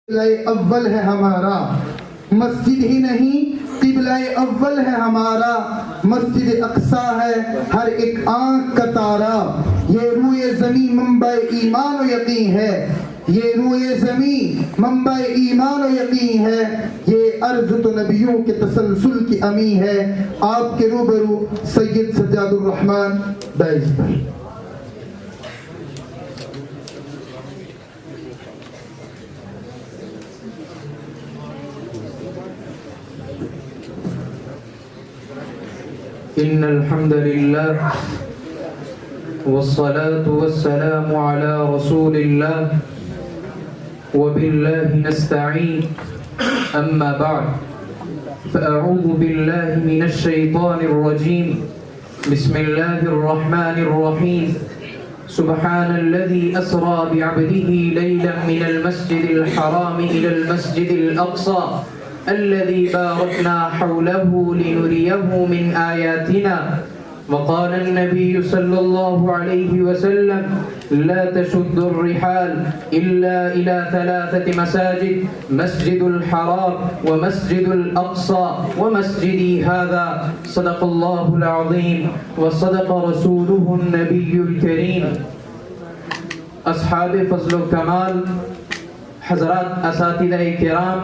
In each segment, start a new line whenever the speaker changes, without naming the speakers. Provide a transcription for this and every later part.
قبلہ اول ہے ہمارا، مسجد ہی نہیں قبلہ اول ہے ہمارا، مسجد اقصی ہے ہر ایک آنکھ کا تارا۔ یہ روئے زمین منبع ایمان و یقین ہے، یہ روئے زمین منبع ایمان و یقین ہے، یہ ارض تو نبیوں کے تسلسل کی امی ہے۔ آپ کے روبرو سید سجاد الرحمن بیج پر۔
إن الحمد لله والصلاة والسلام على رسول الله وبالله نستعين أما بعد فأعوذ بالله من الشيطان الرجيم بسم الله الرحمن الرحيم سبحان الذي أسرى بعبده ليلا من المسجد الحرام إلى المسجد الأقصى الذي باركنا حوله لنريه من آياتنا وقال النبي صلى الله عليه وسلم لا تشد الرحال إلا إلى 3 مساجد مسجد الحرام ومسجد الأقصى ومسجدي هذا صدق الله العظيم وصدق رسوله النبي الكريم۔ اصحاب فضل و کمال، حضرات اساتذہ کرام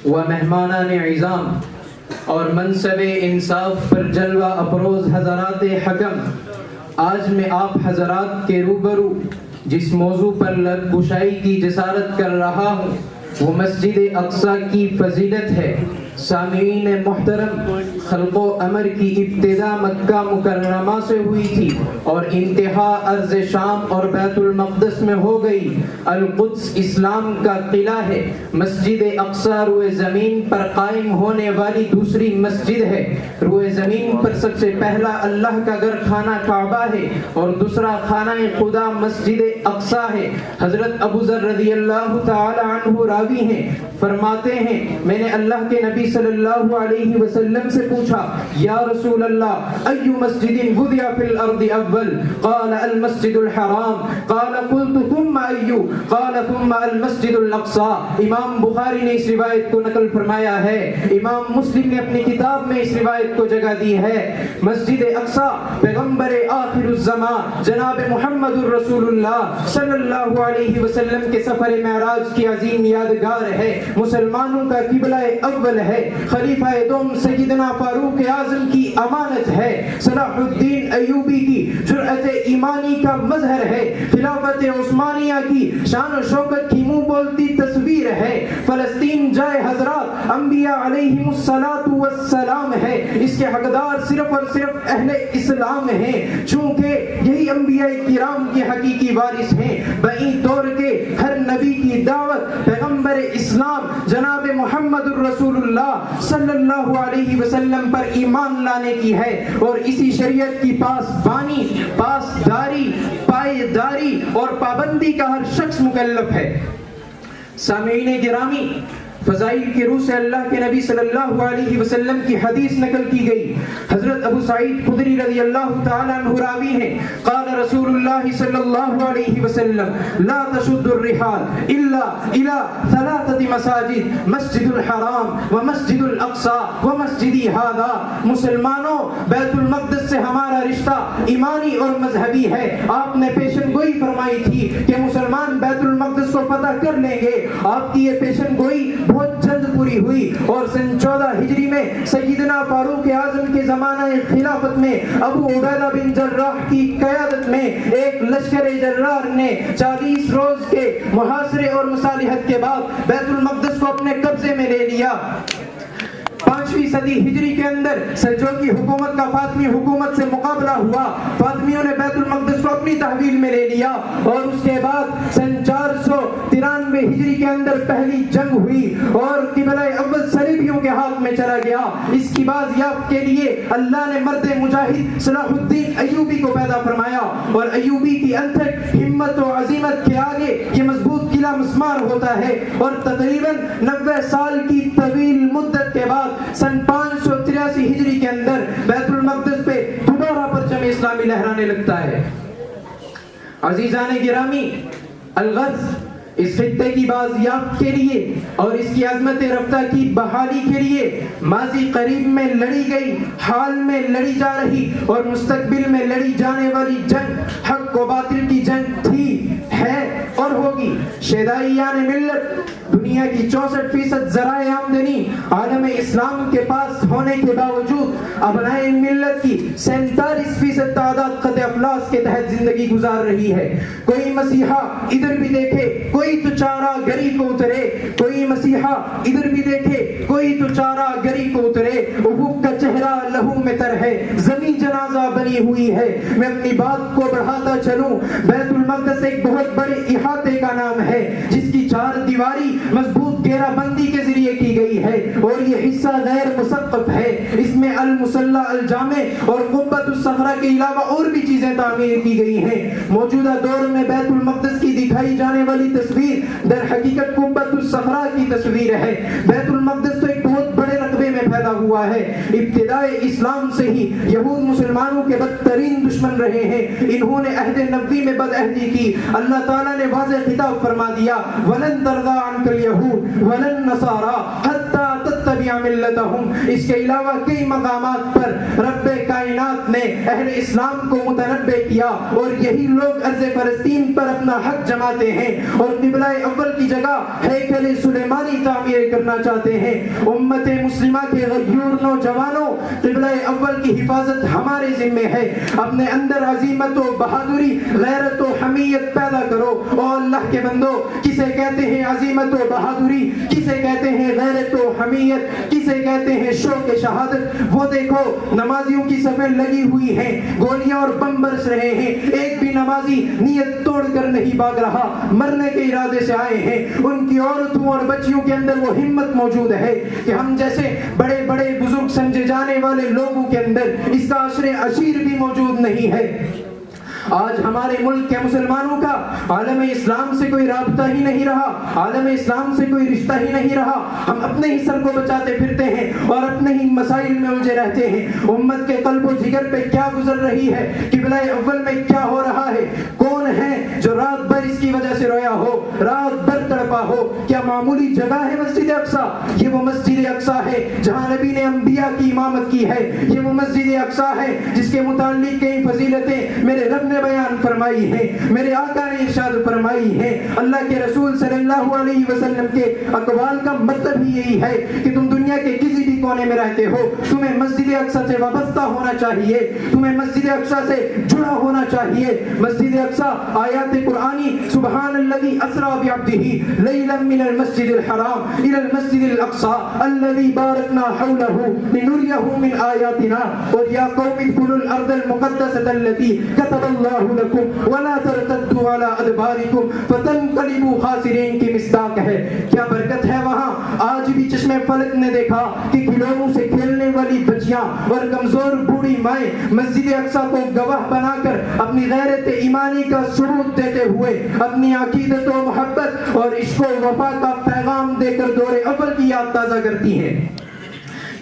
و مہمانان عظام اور منصب انصاف پر جلوہ افروز حضرات حکم، آج میں آپ حضرات کے روبرو جس موضوع پر لب کشائی کی جسارت کر رہا ہوں وہ مسجد اقصی کی فضیلت ہے۔ سامعین محترم، خلق و امر کی ابتدا مکہ مکرمہ سے ہوئی تھی اور انتہا ارض شام اور بیت المقدس میں ہو گئی۔ القدس اسلام کا قلعہ ہے، مسجد اقصی روئے زمین پر قائم ہونے والی دوسری مسجد ہے۔ روئے زمین پر سب سے پہلا اللہ کا گھر خانہ کعبہ ہے اور دوسرا خانہ خدا مسجد اقصی ہے۔ حضرت ابو ذر رضی اللہ تعالی عنہ راوی ہیں، فرماتے ہیں میں نے اللہ کے نبی صلی اللہ علیہ وسلم سے پوچھا یا رسول اللہ ای مسجد وضع فی الارض اول؟ قال المسجد الحرام۔ قال قلت ثم ای؟ قال ثم المسجد الاقصی۔ امام بخاری نے اس روایت کو نقل فرمایا ہے، امام مسلم نے اپنی کتاب میں اس روایت کو جگہ دی ہے۔ مسجد اقصی پیغمبر آخر الزمان جناب محمد الرسول اللہ صلی اللہ علیہ وسلم کے سفر معراج کی عظیم یادگار ہے، مسلمانوں کا قبلہ اول ہے، خلیفہ دوم سیدنا فاروق اعظم کی امانت ہے، صلاح الدین ایوبی کی جرأت ایمانی کا مظہر ہے، خلافت عثمانیہ کی شان و شوکت کی منہ بولتی تصویر ہے، فلسطین جائے حضرات انبیاء علیہم السلام ہے، اس کے حقدار صرف اور صرف اہل اسلام ہیں، چونکہ یہی انبیاء کرام کے حقیقی وارث ہیں۔ بئی دور کے ہر نبی کی دعوت پیغمبر اسلام جناب محمد الرسول اللہ صلی اللہ علیہ وسلم پر ایمان لانے کی ہے اور اسی شریعت کی پاسبانی، پاسداری، پائیداری اور پابندی کا ہر شخص مکلف ہے۔ سامعین گرامی، فضائل کی روح سے اللہ کے نبی صلی اللہ علیہ وسلم کی حدیث نقل کی گئی۔ حضرت ابو سعید خدری رضی اللہ تعالیٰ عنہ راوی ہیں، قال رسول اللہ صلی اللہ علیہ وسلم لا تشد الرحال الا الى 3 مساجد مسجد الحرام ومسجد الاقصی ومسجدی هذا۔ مسلمانوں، بیت المقدس سے ہمارا رشتہ ایمانی اور مذہبی ہے۔ آپ نے پیشن گوئی فرمائی تھی کہ مسلمان بیت المقدس کو فتح کر لیں گے، آپ کی یہ پیشن گوئی بہت جلد پوری ہوئی اور سن 14 ہجری میں سیدنا فاروق اعظم کے زمانہ خلافت میں ابو عبیدہ بن جراح کی قیادت میں ایک لشکر جرار نے 40 روز کے محاصرے اور مصالحت کے بعد بیت المقدس کو اپنے قبضے میں لے لیا۔ 5ویں صدی ہجری کے اندر سلجوقی حکومت کا فاطمی حکومت سے مقابلہ ہوا، فاطمیوں نے بیت المقدس کو اپنی تحویل میں لے لیا اور اس کے بعد سن 493 ہجری کے اندر پہلی جنگ ہوئی اور قبلہ اول صلیبیوں کے ہاتھ میں چلا گیا۔ اس کی بازیاب کے لیے اللہ نے مرد مجاہد صلاح الدین ایوبی کو پیدا فرمایا اور ایوبی کی انتھک ہمت و عزیمت کے آگے یہ مضبوط قلعہ مسمار ہوتا ہے اور تقریباً 90 سال کی طویل مدت کے بعد سن 583 ہجری کے اندر بیت المقدس پہ دوبارہ پرچم اسلامی لہرانے لگتا ہے۔ عزیزان گرامی، الغرض اس خطے کی بازیافت کے لیے اور اس کی عظمت رفتہ کی بحالی کے لیے ماضی قریب میں لڑی گئی، حال میں لڑی جا رہی اور مستقبل میں لڑی جانے والی جنگ حق و باطل کی جنگ تھی، ہے اور ہوگی۔ شیدائیان ملت دنیا کی 64% ذرائع آمدنی عالم اسلام کے پاس ہونے کے باوجود ابنائے ملت کی 47% تعداد خط افلاس کے تحت زندگی گزار رہی ہے۔ کوئی مسیحا ادھر بھی دیکھے کوئی تو چارہ گری کو اترے، کوئی مسیحا ادھر بھی دیکھے کوئی تو چارہ گری کو اترے، افق کا چہرہ لہو میں تر ہے، زمین جنازہ بنی ہوئی ہے۔ میں اپنی بات کو بڑھاتا چلوں، بیت المقدس ایک بہت بڑے احاطے کا نام ہے جس کی 4 دیواری مضبوط گھیرا بندی کے ذریعے کی گئی ہے اور یہ حصہ غیر مسقف ہے۔ اس میں المصلی الجامع اور قبۃ الصخرہ کے علاوہ اور بھی چیزیں تعمیر کی گئی ہیں۔ موجودہ دور میں بیت المقدس کی دکھائی جانے والی تصویر در حقیقت قبۃ الصخرہ کی تصویر ہے۔ بیت المقدس تو ایک بہت بڑے رقبے میں پیدا ہوا ہے۔ ابتدائے اسلام سے ہی یہود مسلمانوں کے بدترین دشمن رہے ہیں۔ انہوں نے عہد نبوی میں بدعہدی کی۔ اللہ تعالیٰ نے واضح خطاب فرما دیا، وَلَن تَرْضَىٰ عَنْكَ الْيَهُودُ وَلَا النَّصَارَىٰ حَتَّىٰ تَتَّبِعَ مِلَّتَهُمْ۔ اس کے علاوہ کئی مقامات پر رب کائنات نے اہل اسلام کو متنبع کیا اور یہی لوگ ارض فلسطین پر اپنا حق جماتے ہیں اور قبلہ اول کی جگہ ہیکل سلیمانی تعمیر کرنا چاہتے ہیں۔ امت مسلمہ کے غیور نوجوانوں، قبلہ اول کی حفاظت ہمارے ذمہ ہے۔ اپنے اندر عزیمت و بہادری، غیرت و حمیت پیدا کرو۔ اور اللہ کے بندو، کسے کہتے ہیں عزیمت و بہادری، کسے کہتے ہیں غیرت و حمیت، کسے کہتے ہیں شوق شہادت؟ وہ دیکھو نمازیوں کی صفیں لگی ہوئی ہیں، گولیاں اور بم برس رہے ہیں، ایک بھی نمازی نیت توڑ کر نہیں بھاگ رہا، مرنے کے ارادے سے آئے ہیں۔ ان کی عورتوں اور بچیوں کے اندر وہ ہمت موجود ہے کہ ہم جیسے بڑے بڑے بزرگ سمجھے جانے والے لوگوں کے اندر اس کا عشر عشیر بھی موجود نہیں ہے۔ آج ہمارے ملک کے مسلمانوں کا عالم اسلام سے کوئی رابطہ ہی نہیں رہا، عالم اسلام سے کوئی رشتہ ہی نہیں رہا۔ ہم اپنے ہی سر کو بچاتے پھرتے ہیں اور اپنے ہی مسائل میں الجھے رہتے ہیں۔ امت کے قلب و جگر پہ کیا گزر رہی ہے، قبلہ اول میں کیا ہو رہا ہے، کون ہے جو رات بھر اس کی وجہ سے رویا ہو، رات بھر تڑپا ہو؟ کیا معمولی جگہ ہے مسجد اقصی؟ یہ وہ مسجد اقصی ہے جہاں نبی نے انبیاء کی امامت کی ہے۔ یہ وہ مسجد اقصی ہے جس کے متعلق کئی فضیلتیں میرے رب نے بیان فرمائی ہیں، میرے آقا نے ارشاد فرمائی ہیں۔ اللہ کے رسول صلی اللہ علیہ وسلم کے اقوال کا مطلب ہی یہی ہے کہ تم دنیا کے کسی بھی کونے میں رہتے ہو، تمہیں مسجد اقصی سے وابستہ ہونا چاہیے، تمہیں مسجد اقصی سے جڑا ہونا چاہیے۔ مسجد اقصی آیات قرآنی سبحان الذی اسریٰ بعبدہ لیلا من المسجد الحرام الی المسجد الاقصی الذی بارکنا حولہ لنریہ من آیاتنا اور یا قوم ادخلوا الارض المقدسۃ التی کتب اللہ لکم ولا ترتدوا علی ادبارکم فتنقلبوا خاسرین کی مصداق ہے۔ کیا برکت ہے وہاں! آج بھی چشم فلک نے دیکھا کہ کھلونوں سے کھیلنے والی بچیاں اور کمزور بوڑھی مائیں مسجد اقصی کو گواہ بنا کر اپنی غیرت ایمانی کا ثبوت دیتے ہوئے اپنی عقیدت و محبت اور عشق و وفا کا پیغام دے کر دور اول کی یاد تازہ کرتی ہیں۔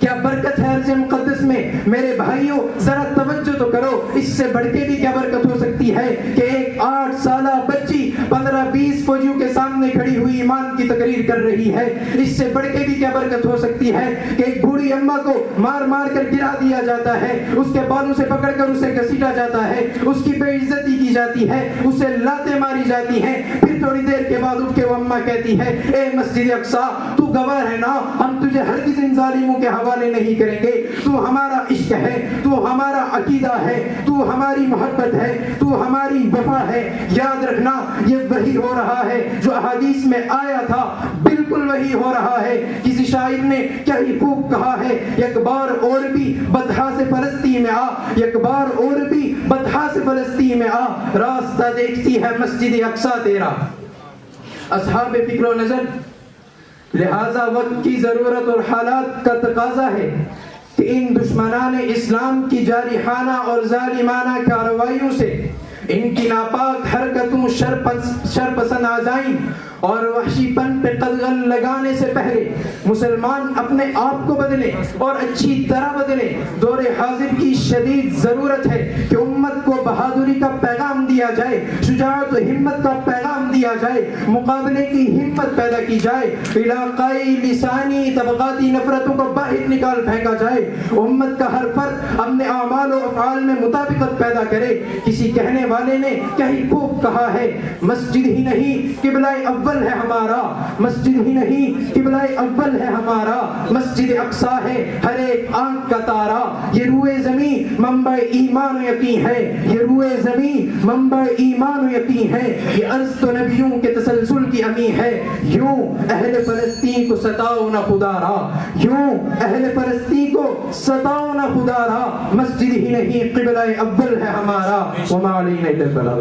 کیا برکت ہے عرض مقدس میں! میرے بھائیوں ذرا توجہ تو کرو، اس سے بڑھ کے بھی کیا برکت ہو سکتی ہے کہ ایک 8 سالہ بچی 15-20 فوجیوں کے سامنے کھڑی ہوئی ایمان کی تقریر کر رہی ہے۔ اس سے بڑھ کے بھی کیا برکت ہو سکتی ہے کہ ایک بوڑھی اماں کو مار مار کر گرا دیا جاتا ہے، اس کے بالوں سے پکڑ کر اسے گھسیٹا جاتا ہے، اس کی بے عزتی کی جاتی ہے، اسے لاتیں ماری جاتی ہیں، پھر تھوڑی دیر کے بعد اٹھ کے وہ اماں کہتی ہے اے مسجد اقصی تو گواہ ہے نا، ہم تجھے ہرگز ان ظالموں کے حوالے نہیں کریں گے، تو ہمارا عشق ہے، تو ہمارا عقیدہ ہے، تو ہماری محبت ہے، تو ہماری وفا ہے۔ یاد رکھنا یہ وہی ہو رہا ہے جو احادیث میں آیا تھا، بالکل وہی ہو رہا ہے۔ کسی شاعر نے کیا ہی خوب کہا ہے، یک بار اور بھی بطحا سے فلسطین میں آ، یک بار اور بھی بطحا سے فلسطین میں آ، راستہ دیکھتی ہے مسجد اقصی تیرا۔ اصحاب فکر و نظر، لہذا وقت کی ضرورت اور حالات کا تقاضا ہے کہ ان دشمنان اسلام کی جارحانہ اور ظالمانہ کارروائیوں سے، ان کی ناپاک حرکتوں، شرپسند عزائم اور وحشی پن پہ قدغن لگانے سے پہلے مسلمان اپنے آپ کو بدلے اور اچھی طرح بدلے. دور حاضر کی شدید ضرورت ہے کہ امت کو بہادری کا پیغام دیا جائے, شجاعت و ہمت کا پیغام دیا جائے, مقابلے کی ہمت پیدا کی جائے, علاقائی لسانی طبقاتی نفرتوں کو باہر نکال پھینکا جائے. امت کا ہر فرد اپنے اعمال و افعال میں مطابقت پیدا کرے. کسی کہنے والے نے کہیں خوب کہا ہے, مسجد ہی نہیں قبلہ اول ہے ہمارا, مسجد ہی نہیں قبلہ اول ہے ہمارا, مسجد اقصیٰ ہے ہر ایک آنکھ کا تارا. یہ روئے زمین منبع ایمان و یقین ہے, یہ روئے زمین منبع ایمان و یقین ہے. یہ عرض تو نبیوں کے تسلسل کی امی ہے. یوں اہل فلسطین کو ستاؤ نہ خدا را, یوں اہل فلسطین کو ستاؤ نہ خدا را, مسجد ہی نہیں قبلہ اول ہے ہمارا. وما علینا الا البلاغ.